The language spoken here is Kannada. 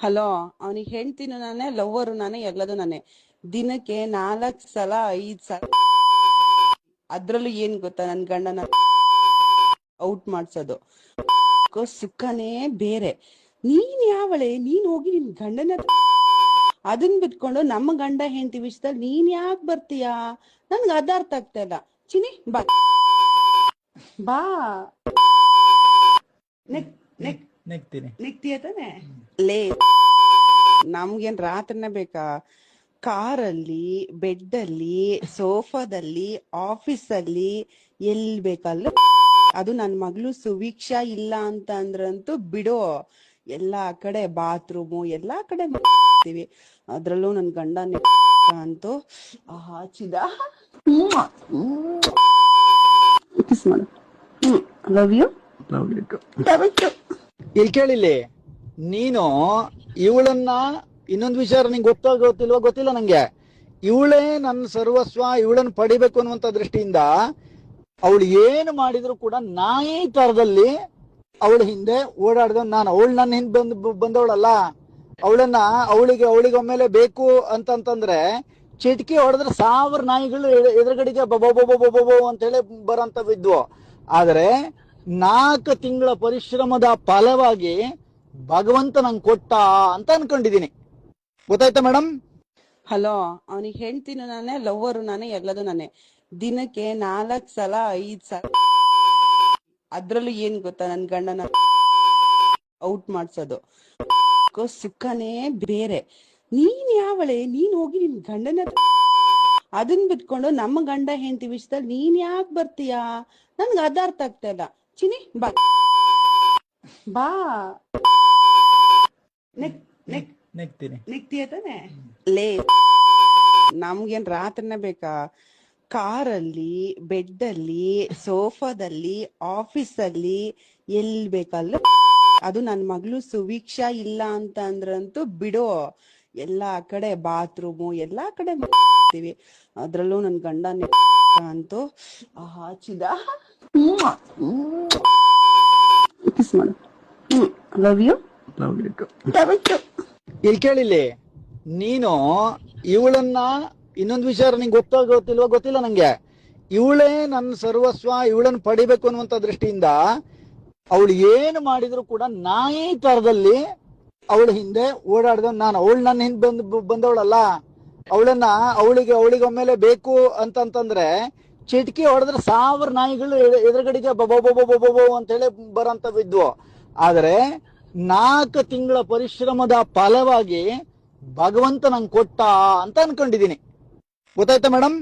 ಹಲೋ, ಅವನಿಗೆ ಹೆಂಡ್ತಿನೂ ನಾನೇ, ಲವ್ವರು ನಾನೇ, ಎಲ್ಲದು ನಾನೇ. ದಿನಕ್ಕೆ 4 ಸಲ 5 ಸಲ. ಅದ್ರಲ್ಲೂ ಏನ್ ಗೊತ್ತಾ, ನನ್ ಗಂಡನ ಔಟ್ ಮಾಡ್ಸೋದು. ಸುಖನೇ ಬೇರೆ. ನೀನ್ ಯಾವಳೆ? ನೀನ್ ಹೋಗಿ ನಿನ್ ಗಂಡನ ಅದನ್ ಬಿಟ್ಕೊಂಡು ನಮ್ಮ ಗಂಡ ಹೆಂಡತಿ ವಿಷಯದಲ್ಲಿ ನೀನ್ ಯಾಕೆ ಬರ್ತೀಯಾ? ನನ್ಗೆ ಅದ ಅರ್ಥ ಆಗ್ತಾ ಇಲ್ಲ. ಚಿನಿ ಬಾ ಬಾ. ನೆಕ್ತಿಯ ತಾನೆ ಲೇ. ನಮ್ಗೇನ್ ರಾತ್ರಿನೇ ಬೇಕಾ? ಕಾರಲ್ಲಿ, ಬೆಡ್ ಅಲ್ಲಿ, ಸೋಫಾದಲ್ಲಿ, ಆಫೀಸಲ್ಲಿ, ಎಲ್ಲಿ ಬೇಕಲ್ಲ. ಅದು ನನ್ ಮಗಳು ಸುವೀಕ್ಷಾ ಇಲ್ಲ ಅಂತ ಅಂದ್ರಂತೂ ಬಿಡು, ಎಲ್ಲಾ ಕಡೆ ಬಾತ್ರೂಮು ಎಲ್ಲಾ ಕಡೆ ಮಾಡ್ತೀವಿ. ಅದ್ರಲ್ಲೂ ನನ್ ಗಂಡ ಅಂತೂ ಹಾಚಿದ ಕಿಸ್ ಮಾಡು. Love you. ಇಲ್ಲಿ ಕೇಳಿಲ್ಲಿ, ನೀನು ಇವಳನ್ನ ಇನ್ನೊಂದು ವಿಚಾರ ನಿಂಗೆ ಗೊತ್ತಿಲ್ಲ ನಂಗೆ. ಇವಳೇ ನನ್ನ ಸರ್ವಸ್ವ, ಇವಳನ್ನ ಪಡಿಬೇಕು ಅನ್ನುವಂತ ದೃಷ್ಟಿಯಿಂದ ಅವಳು ಏನು ಮಾಡಿದ್ರು ಕೂಡ ನಾಯಿ ತರದಲ್ಲಿ ಅವಳ ಹಿಂದೆ ಓಡಾಡ್ದ ನಾನು. ಅವಳು ನನ್ನ ಹಿಂದೆ ಬಂದವಳಲ್ಲ. ಅವಳಿಗೆ ಒಮ್ಮೆಲೆ ಬೇಕು ಅಂತಂದ್ರೆ ಚಿಟ್ಕಿ ಹೊಡೆದ್ರೆ 1000 ನಾಯಿಗಳು ಎದುರುಗಡೆಗೆ ಬಬೋ ಅಂತ ಹೇಳಿ ಬರೋಂಥವಿದ್ವು. ಆದ್ರೆ 4 ತಿಂಗಳ ಪರಿಶ್ರಮದ ಫಲವಾಗಿ ಭಗವಂತ ನಂಗೆ ಕೊಟ್ಟ ಅಂತ ಅನ್ಕೊಂಡಿದೀನಿ. ಗೊತ್ತಾಯ್ತಾ ಮೇಡಮ್? ಹಲೋ, ಅವನಿಗೆ ಹೆಂಡ್ತಿನೂ ನಾನೇ, ಲವ್ವರು ನಾನೇ, ಎಲ್ಲದು ನಾನೇ. ದಿನಕ್ಕೆ 4 ಸಲ 5 ಸಲ. ಅದ್ರಲ್ಲೂ ಏನ್ ಗೊತ್ತಾ, ನನ್ ಗಂಡನ ಔಟ್ ಮಾಡ್ಸೋದು. ಸುಖನೇ ಬೇರೆ. ನೀನ್ ಯಾವಳೆ? ನೀನ್ ಹೋಗಿ ನಿನ್ ಗಂಡನ ಅದನ್ ಬಿಟ್ಕೊಂಡು ನಮ್ಮ ಗಂಡ ಹೆಂಡತಿ ವಿಷಯದಲ್ಲಿ ನೀನ್ ಯಾಕೆ ಬರ್ತೀಯಾ? ನನ್ಗೆ ಅದ ಅರ್ಥ ಆಗ್ತಾ ಇಲ್ಲ. ಚಿನಿ ಬಾ ಬಾ. ನೆಕ್ತಿಯ ತಾನೆ ಲೇ. ನಮ್ಗೇನ್ ರಾತ್ರಿನೇ ಬೇಕಾ? ಕಾರಲ್ಲಿ, ಬೆಡ್ ಅಲ್ಲಿ, ಸೋಫಾದಲ್ಲಿ, ಆಫೀಸಲ್ಲಿ, ಎಲ್ಲಿ ಬೇಕಲ್ಲ. ಅದು ನನ್ ಮಗಳು ಸುವೀಕ್ಷಾ ಇಲ್ಲ ಅಂತ ಅಂದ್ರಂತೂ ಬಿಡು, ಎಲ್ಲಾ ಕಡೆ ಬಾತ್ರೂಮು ಎಲ್ಲಾ ಕಡೆ ಮಾಡ್ತೀವಿ. ಅದ್ರಲ್ಲೂ ನನ್ ಗಂಡ ಅಂತೂ ಹಾಚಿದ ಕಿಸ್ ಮಾಡು. Love you. ಇಲ್ಲಿ ಕೇಳಿಲ್ಲಿ, ನೀನು ಇವಳನ್ನ ಇನ್ನೊಂದು ವಿಚಾರ ನಿಂಗೆ ಗೊತ್ತಿಲ್ಲ ನಂಗೆ. ಇವಳೇ ನನ್ನ ಸರ್ವಸ್ವ, ಇವಳನ್ನ ಪಡಿಬೇಕು ಅನ್ನುವಂತ ದೃಷ್ಟಿಯಿಂದ ಅವಳು ಏನು ಮಾಡಿದ್ರು ಕೂಡ ನಾಯಿ ತರದಲ್ಲಿ ಅವಳ ಹಿಂದೆ ಓಡಾಡ್ದ ನಾನು. ಅವಳು ನನ್ನ ಹಿಂದೆ ಬಂದವಳಲ್ಲ. ಅವಳಿಗೆ ಒಮ್ಮೆಲೆ ಬೇಕು ಅಂತಂದ್ರೆ ಚಿಟ್ಕಿ ಹೊಡೆದ್ರೆ 1000 ನಾಯಿಗಳು ಎದುರುಗಡೆಗೆ ಬಬೋ ಅಂತ ಹೇಳಿ ಬರೋಂಥವಿದ್ವು. ಆದ್ರೆ 4 ತಿಂಗಳ ಪರಿಶ್ರಮದ ಫಲವಾಗಿ ಭಗವಂತ ನಂಗೆ ಕೊಟ್ಟ ಅಂತ ಅನ್ಕೊಂಡಿದೀನಿ. ಗೊತ್ತಾಯ್ತಾ ಮೇಡಮ್?